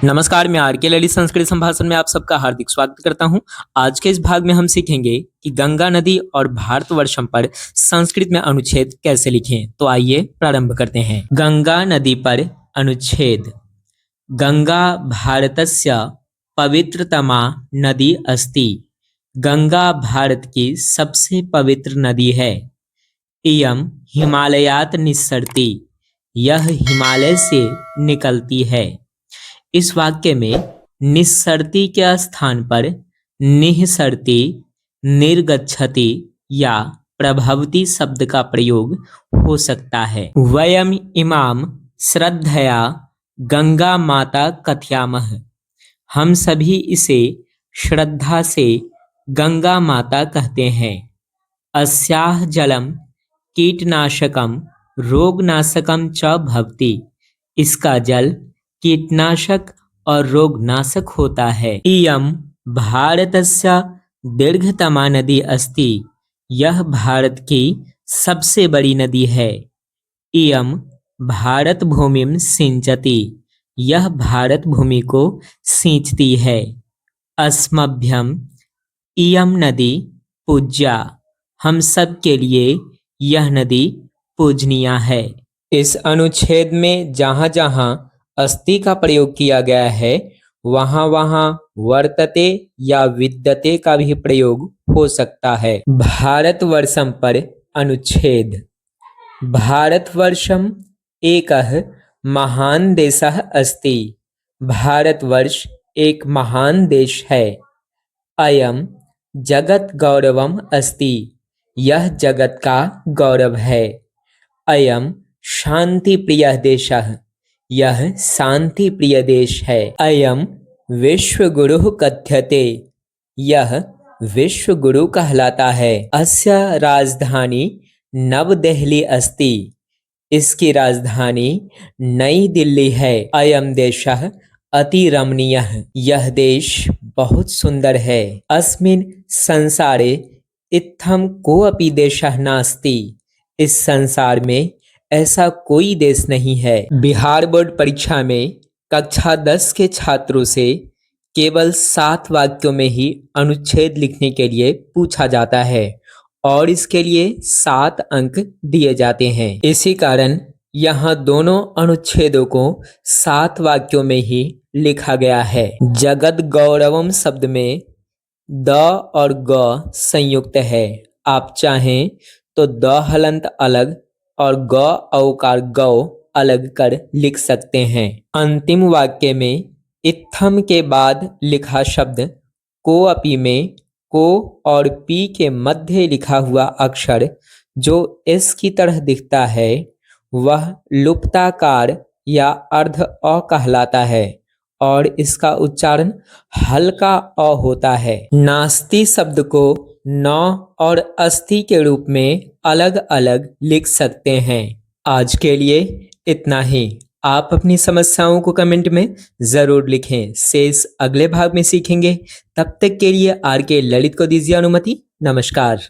नमस्कार, मैं आर के ललित संस्कृत संभाषण में आप सबका हार्दिक स्वागत करता हूं। आज के इस भाग में हम सीखेंगे कि गंगा नदी और भारतवर्षम पर संस्कृत में अनुच्छेद कैसे लिखें। तो आइए प्रारंभ करते हैं। गंगा नदी पर अनुच्छेद। गंगा भारतस्य पवित्रतमा नदी अस्ति। गंगा भारत की सबसे पवित्र नदी है। इयं हिमालयात् निस्सरति। यह हिमालय से निकलती है। इस वाक्य में निस्सरति के स्थान पर निःसरति, निर्गच्छति या प्रभवति शब्द का प्रयोग हो सकता है। वयम इमाम श्रद्धया गंगा माता कथयामः। हम सभी इसे श्रद्धा से गंगा माता कहते हैं। अस्याः जलम कीटनाशकम रोगनाशकम च भवति। इसका जल कीटनाशक और रोगनाशक होता है। इयं भारतस्य दीर्घतमा नदी अस्ति। यह भारत की सबसे बड़ी नदी है। इयं भारत भूमिं सिंचति। यह भारत भूमि को सींचती है। अस्मभ्यं इयं नदी पूज्या। हम सब के लिए यह नदी पूजनीय है। इस अनुच्छेद में जहाँ जहाँ अस्ति का प्रयोग किया गया है वहाँ वहाँ वर्तते या विद्यते का भी प्रयोग हो सकता है। भारतवर्षम पर अनुच्छेद। भारतवर्षम एकः महान देशः अस्ति। भारतवर्ष एक महान देश है। अयम जगत गौरवम अस्ति। यह जगत का गौरव है। अयम शांति प्रिय देशः। यह शांति प्रिय देश है। अयम विश्व गुरु कथ्यते। यह विश्व गुरु कहलाता है। अस्य राजधानी नवदिल्ली अस्ति। इसकी राजधानी नई दिल्ली है। अयम देशः अति रमणीयः। यह देश बहुत सुंदर है। अस्मिन् संसारे इत्थं कोऽपि देशः नास्ति। इस संसार में ऐसा कोई देश नहीं है। बिहार बोर्ड परीक्षा में कक्षा 10 के छात्रों से केवल 7 वाक्यों में ही अनुच्छेद लिखने के लिए पूछा जाता है और इसके लिए 7 अंक दिए जाते हैं। इसी कारण यहाँ दोनों अनुच्छेदों को 7 वाक्यों में ही लिखा गया है। जगत गौरवम शब्द में द और ग संयुक्त है। आप चाहें तो द हलंत अलग और ग औकार गौ अलग कर लिख सकते हैं। अंतिम वाक्य में इत्थम के बाद लिखा शब्द कोअपि में को और पी के मध्य लिखा हुआ अक्षर जो एस की तरह दिखता है वह लुप्ताकार या अर्ध अ कहलाता है और इसका उच्चारण हल्का अ होता है। नास्ति शब्द को न और अस्थि के रूप में अलग अलग लिख सकते हैं। आज के लिए इतना ही। आप अपनी समस्याओं को कमेंट में जरूर लिखें। शेष अगले भाग में सीखेंगे। तब तक के लिए आर के ललित को दीजिए अनुमति। नमस्कार।